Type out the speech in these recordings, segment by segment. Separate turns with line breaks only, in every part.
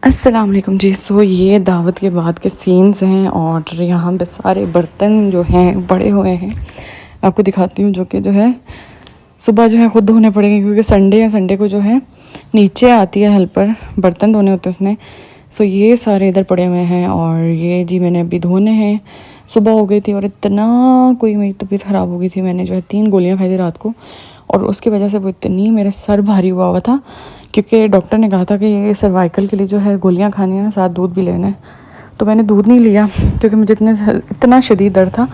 अस्सलाम वालेकुम जी। सो ये दावत के बाद के सीन्स हैं और यहाँ पे सारे बर्तन जो हैं पड़े हुए हैं। आपको दिखाती हूँ, जो कि जो है सुबह जो है ख़ुद धोने पड़ेंगे क्योंकि संडे है। संडे को जो है नीचे आती है हेल्पर, बर्तन धोने होते हैं उसने। सो ये सारे इधर पड़े हुए हैं और ये जी मैंने अभी धोने हैं। सुबह हो गई थी और इतना कोई मेरी तबीयत ख़राब हो गई थी। मैंने जो है 3 गोलियाँ खाई थी रात को और उसकी वजह से वो इतनी मेरे सर भारी हुआ था क्योंकि डॉक्टर ने कहा था कि ये सर्वाइकल के लिए जो है गोलियां खानी है ना, साथ दूध भी लेना है। तो मैंने दूध नहीं लिया क्योंकि मुझे इतना शदीद दर्द था,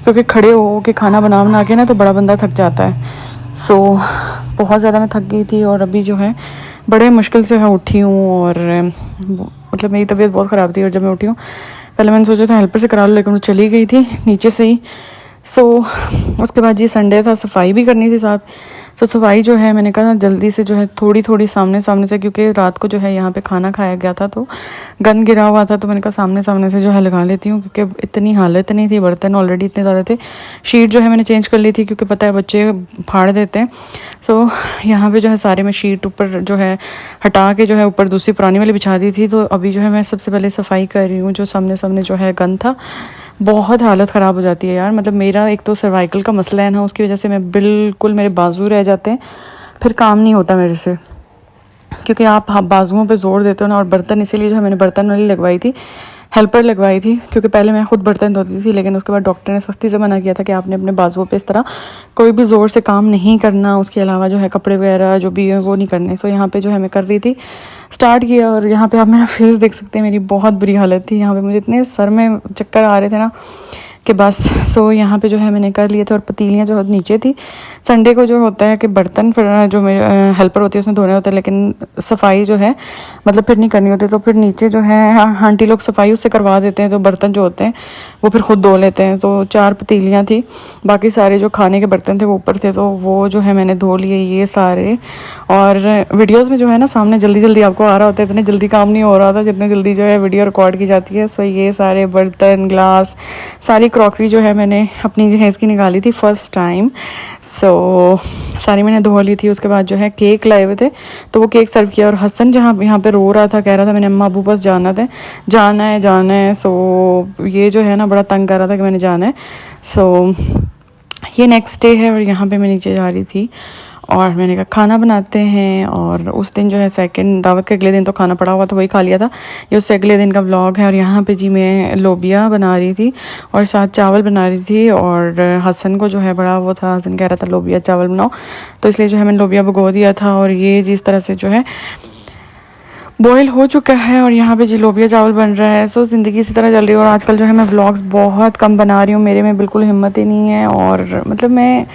क्योंकि खड़े हो के खाना बना के ना तो बड़ा बंदा थक जाता है। सो बहुत ज़्यादा मैं थक गई थी और अभी जो है बड़े मुश्किल से मैं उठी हूँ और मतलब मेरी तबीयत बहुत ख़राब थी। और जब मैं उठी हूँ पहले मैंने सोचा था हेल्पर से करा लो, लेकिन वो चली गई थी नीचे से ही। सो उसके बाद जी संडे था, सफाई भी करनी थी साथ। सो सफाई जो है मैंने कहा जल्दी से जो है थोड़ी थोड़ी सामने से, क्योंकि रात को जो है यहाँ पे खाना खाया गया था तो गंद गिरा हुआ था। तो मैंने कहा सामने से जो है लगा लेती हूँ, क्योंकि इतनी हालत नहीं थी, बर्तन ऑलरेडी इतने ज़्यादा थे। शीट जो है मैंने चेंज कर ली थी क्योंकि पता है बच्चे फाड़ देते हैं। सो यहाँ पे जो है सारे में शीट ऊपर जो है हटा के जो है ऊपर दूसरी पुरानी वाली बिछा दी थी। तो अभी जो है मैं सबसे पहले सफाई कर रही हूँ। जो सामने जो है गंद था, बहुत हालत ख़राब हो जाती है यार। मतलब मेरा एक तो सर्वाइकल का मसला है ना, उसकी वजह से मैं बिल्कुल मेरे बाजू रह जाते हैं, फिर काम नहीं होता मेरे से, क्योंकि आप बाजुओं पे जोर देते हो ना। और बर्तन इसीलिए जो है मैंने बर्तन वाली लगवाई थी, हेल्पर लगवाई थी, क्योंकि पहले मैं खुद बर्तन धोती थी, लेकिन उसके बाद डॉक्टर ने सख्ती से मना किया था कि आपने अपने बाजुओं पे इस तरह कोई भी ज़ोर से काम नहीं करना। उसके अलावा जो है कपड़े वगैरह जो भी है वो नहीं करने। सो यहाँ पे जो है मैं कर रही थी, स्टार्ट किया। और यहाँ पे आप मेरा फेस देख सकते हैं, मेरी बहुत बुरी हालत थी। यहाँ पे मुझे इतने सर में चक्कर आ रहे थे ना कि बस। सो यहाँ पे जो है मैंने कर लिए थे और पतीलियाँ जो नीचे थी। संडे को जो होता है कि बर्तन फिर जो मेरे हेल्पर होती है उसने धोने होते हैं, लेकिन सफाई जो है मतलब फिर नहीं करनी होती। तो फिर नीचे जो है आंटी लोग सफाई उससे करवा देते हैं, तो बर्तन जो होते हैं वो फिर खुद धो लेते हैं। तो 4 पतीलियाँ थी, बाकी सारे जो खाने के बर्तन थे वो ऊपर थे, तो वो जो है मैंने धो लिए ये सारे। और वीडियोस में जो है ना सामने जल्दी जल्दी आपको आ रहा होता है, इतने जल्दी काम नहीं हो रहा था जितने जल्दी जो है वीडियो रिकॉर्ड की जाती है। सो ये सारे बर्तन, ग्लास, सारी क्रॉकरी जो है मैंने अपनी जहेज़ की निकाली थी फर्स्ट टाइम। सो सारी मैंने धो ली थी। उसके बाद जो है केक लाए हुए थे, तो वो केक सर्व किया। और हसन जहाँ यहाँ पे रो रहा था, कह रहा था मैंने अम्मा अबू बस जाना है। सो ये जो है ना बड़ा तंग कर रहा था कि मैंने जाना है। सो ये नेक्स्ट डे है और यहाँ पे मैं नीचे जा रही थी और मैंने कहा खाना बनाते हैं। और उस दिन जो है सेकंड दावत के अगले दिन तो खाना पड़ा हुआ था, वही खा लिया था। ये उससे अगले दिन का व्लॉग है। और यहाँ पे जी मैं लोबिया बना रही थी और साथ चावल बना रही थी। और हसन को जो है बड़ा वो था, हसन कह रहा था लोबिया चावल बनाओ, तो इसलिए जो है मैंने लोबिया भिगो दिया था। और ये जिस तरह से जो है बॉयल हो चुका है और यहाँ पे जी लोबिया चावल बन रहा है। सो ज़िंदगी इसी तरह चल रही है। और आजकल जो है मैं व्लॉग्स बहुत कम बना रही हूँ, मेरे में बिल्कुल हिम्मत ही नहीं है। और मतलब मैं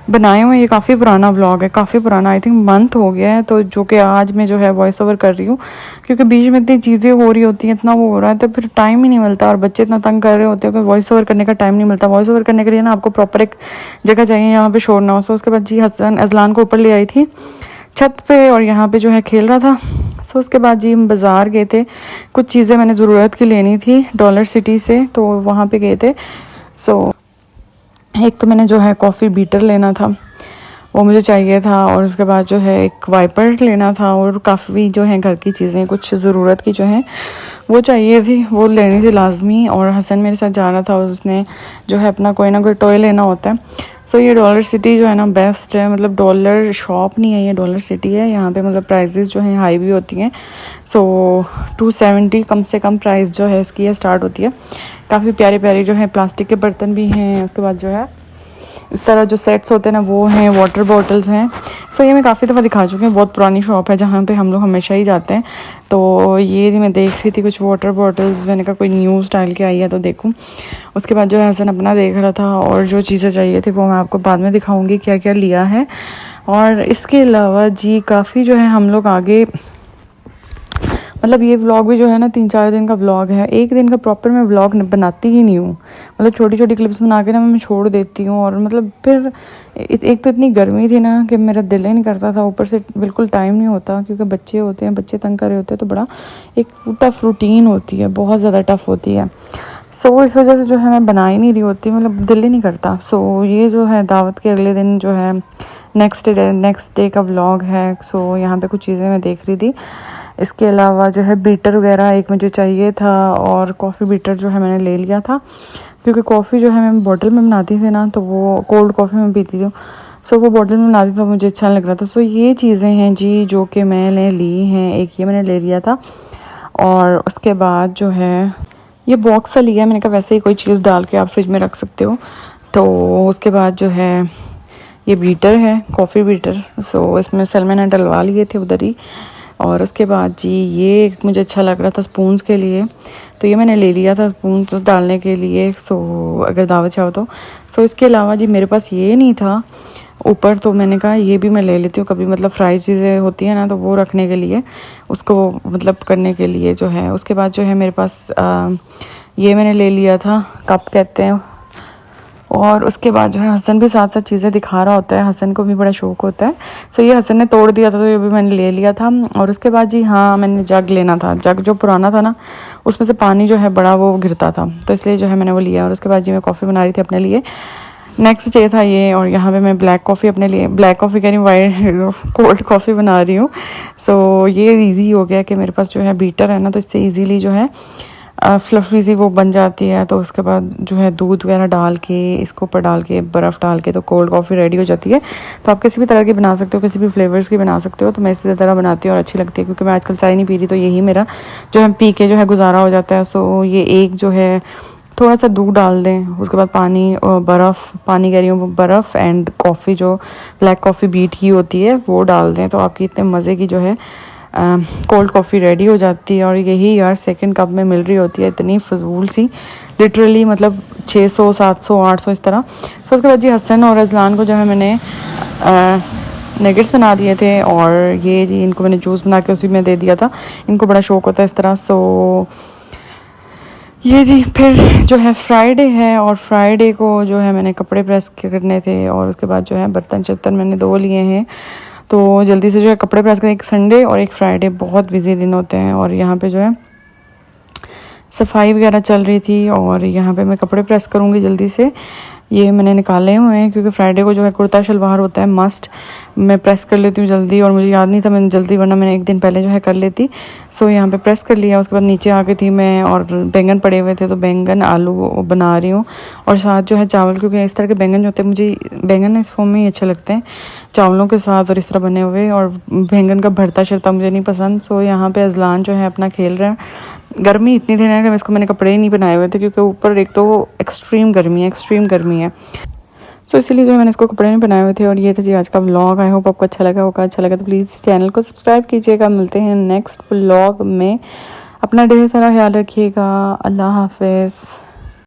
बनाए हुए, ये काफ़ी पुराना व्लॉग है, काफ़ी पुराना, आई थिंक मंथ हो गया है। तो जो कि आज मैं जो है वॉइस ओवर कर रही हूँ, क्योंकि बीच में इतनी चीज़ें हो रही होती हैं, इतना वो हो रहा है, तो फिर टाइम ही नहीं मिलता। और बच्चे इतना तंग कर रहे होते हैं कि वॉइस ओवर करने का टाइम नहीं मिलता। वॉइस ओवर करने के लिए ना आपको प्रॉपर एक जगह चाहिए यहाँ पर शोर ना हो। सो उसके बाद जी हसन अजलान को ऊपर ले आई थी छत पे और यहाँ पे जो है खेल रहा था। सो उसके बाद जी हम बाज़ार गए थे, कुछ चीज़ें मैंने ज़रूरत की लेनी थी डॉलर सिटी से, तो वहाँ पे गए थे। सो एक तो मैंने जो है कॉफ़ी बीटर लेना था, वो मुझे चाहिए था। और उसके बाद जो है एक वाइपर लेना था और काफ़ी जो है घर की चीज़ें कुछ ज़रूरत की जो है वो चाहिए थी, वो लेनी थी लाजमी। और हसन मेरे साथ जा रहा था, उसने जो है अपना कोई ना कोई टॉय लेना होता है। सो ये डॉलर सिटी जो है ना बेस्ट है, मतलब डॉलर शॉप नहीं है, ये डॉलर सिटी है। यहाँ पे मतलब प्राइजेस जो हैं हाई भी होती हैं। सो 270 कम से कम प्राइस जो है इसकी स्टार्ट होती है। काफ़ी प्यारे प्यारे जो है प्लास्टिक के बर्तन भी हैं। उसके बाद जो है इस तरह जो सेट्स होते हैं ना वो हैं, वाटर बॉटल्स हैं। सो ये मैं काफ़ी दफ़ा दिखा चुकी हूँ, बहुत पुरानी शॉप है जहाँ पे हम लोग हमेशा ही जाते हैं। तो ये मैं देख रही थी कुछ वाटर बॉटल्स, मैंने कहा कोई न्यू स्टाइल की आई है तो देखूँ। उसके बाद जो है हसन अपना देख रहा था और जो चीज़ें चाहिए थी वो मैं आपको बाद में दिखाऊँगी क्या क्या लिया है। और इसके अलावा जी काफ़ी जो है हम लोग आगे, मतलब ये व्लॉग भी जो है ना 3-4 दिन का व्लॉग है। एक दिन का प्रॉपर मैं व्लॉग बनाती ही नहीं हूँ, मतलब छोटी छोटी क्लिप्स बना के ना मैं छोड़ देती हूँ। और मतलब फिर एक तो इतनी गर्मी थी ना कि मेरा दिल ही नहीं करता था, ऊपर से बिल्कुल टाइम नहीं होता क्योंकि बच्चे होते हैं, बच्चे तंग कर रहे होते हैं, तो बड़ा एक टफ़ रूटीन होती है, बहुत ज़्यादा टफ़ होती है। सो इस वजह से जो है मैं बना ही नहीं रही होती, मतलब दिल ही नहीं करता। सो ये जो है दावत के अगले दिन जो है नेक्स्ट डे का व्लॉग है। सो यहाँ पे कुछ चीज़ें मैं देख रही थी। इसके अलावा जो है बीटर वगैरह एक मुझे चाहिए था, और कॉफ़ी बीटर जो है मैंने ले लिया था, क्योंकि कॉफ़ी जो है मैं बॉटल में बनाती थी ना, तो वो कोल्ड कॉफ़ी में पीती थी, सो वो बॉटल में बनाती तो मुझे अच्छा लग रहा था। सो ये चीज़ें हैं जी जो कि मैंने ली हैं। एक ये मैंने ले लिया था, और उसके बाद जो है ये बॉक्स सा लिया, मैंने कहा वैसे ही कोई चीज़ डाल के आप फ्रिज में रख सकते हो। तो उसके बाद जो है ये बीटर है, कॉफ़ी बीटर। सो इसमें सेल मैंने डलवा लिए थे उधर ही। और उसके बाद जी ये मुझे अच्छा लग रहा था स्पून्स के लिए, तो ये मैंने ले लिया था स्पून्स डालने के लिए। सो अगर दावत चाहो तो। सो इसके अलावा जी मेरे पास ये नहीं था ऊपर, तो मैंने कहा ये भी मैं ले लेती हूँ कभी, मतलब फ्राई चीज़ें होती हैं ना, तो वो रखने के लिए, उसको मतलब करने के लिए जो है। उसके बाद जो है मेरे पास ये मैंने ले लिया था, कप कहते हैं। और उसके बाद जो है हसन भी साथ साथ चीज़ें दिखा रहा होता है, हसन को भी बड़ा शौक होता है। सो ये हसन ने तोड़ दिया था, तो ये भी मैंने ले लिया था। और उसके बाद जी हाँ, मैंने जग लेना था, जग जो पुराना था ना, उसमें से पानी जो है बड़ा वो गिरता था, तो इसलिए जो है मैंने वो लिया। और उसके बाद जी मैं कॉफ़ी बना रही थी अपने लिए, नेक्स्ट डे था ये। और यहाँ पे मैं ब्लैक कॉफ़ी अपने लिए, ब्लैक कॉफ़ी कह रही हूँ, वाइट कोल्ड कॉफ़ी बना रही हूँ। सो ये इजी हो गया कि मेरे पास जो है बीटर है ना, तो इससे इजीली जो है फ्लफ़ी सी वो बन जाती है। तो उसके बाद जो है दूध वगैरह डाल के, इसको ऊपर डाल के, बर्फ़ डाल के, तो कोल्ड कॉफ़ी रेडी हो जाती है। तो आप किसी भी तरह की बना सकते हो, किसी भी फ्लेवर्स की बना सकते हो। तो मैं इसी तरह बनाती हूँ और अच्छी लगती है, क्योंकि मैं आजकल चाय नहीं पी रही, तो यही मेरा जो है पी के जो है गुजारा हो जाता है। सो ये एक जो है थोड़ा सा दूध डाल दें, उसके बाद पानी और बर्फ़, पानी कह रही हूँ, बर्फ़ एंड कॉफ़ी जो ब्लैक कॉफ़ी बीट की होती है वो डाल दें, तो आपकी इतने मज़े की जो है कोल्ड कॉफ़ी रेडी हो जाती है। और यही यार सेकंड कप में मिल रही होती है, इतनी फजूल सी, लिटरली मतलब 600 700 800 इस तरह। तो उसके बाद जी हसन और अजलान को जो है मैंने नगेट्स बना दिए थे, और ये जी इनको मैंने जूस बना के उसी में दे दिया था, इनको बड़ा शौक होता है इस तरह। सो ये जी फिर जो है फ्राइडे है, और फ्राइडे को जो है मैंने कपड़े प्रेस करने थे, और उसके बाद जो है बर्तन शर्तन मैंने धो लिए हैं। तो जल्दी से जो है कपड़े प्रेस करें, एक संडे और एक फ्राइडे बहुत बिजी दिन होते हैं। और यहाँ पे जो है सफाई वगैरह चल रही थी, और यहाँ पे मैं कपड़े प्रेस करूँगी जल्दी से। ये मैंने निकाले हुए हैं, क्योंकि फ्राइडे को जो है कुर्ता शलवार होता है मस्ट, मैं प्रेस कर लेती हूँ जल्दी, और मुझे याद नहीं था मैंने जल्दी, वरना मैंने एक दिन पहले जो है कर लेती। सो यहाँ पे प्रेस कर लिया। उसके बाद नीचे आ गई थी मैं, और बैंगन पड़े हुए थे, तो बैंगन आलू बना रही हूँ, और साथ जो है चावल, क्योंकि इस तरह के बैंगन जो होते हैं, मुझे बैंगन इस फॉर्म में ही अच्छे लगते हैं चावलों के साथ, और इस तरह बने हुए। और बैंगन का भरता शरता मुझे नहीं पसंद। सो यहाँ पे अजलान जो है अपना खेल रहे हैं। गर्मी इतनी थी ना कि इसको मैंने कपड़े ही नहीं बनाए हुए थे, क्योंकि ऊपर एक तो एक्सट्रीम गर्मी है। सो इसीलिए जो मैंने इसको कपड़े नहीं बनाए हुए थे। और ये था जी आज का व्लॉग। आई होप आपको अच्छा लगा होगा। अच्छा लगा तो प्लीज़ चैनल को सब्सक्राइब कीजिएगा। मिलते हैं नेक्स्ट व्लॉग में। अपना ढेर सारा ख्याल रखिएगा। अल्लाह हाफिज़।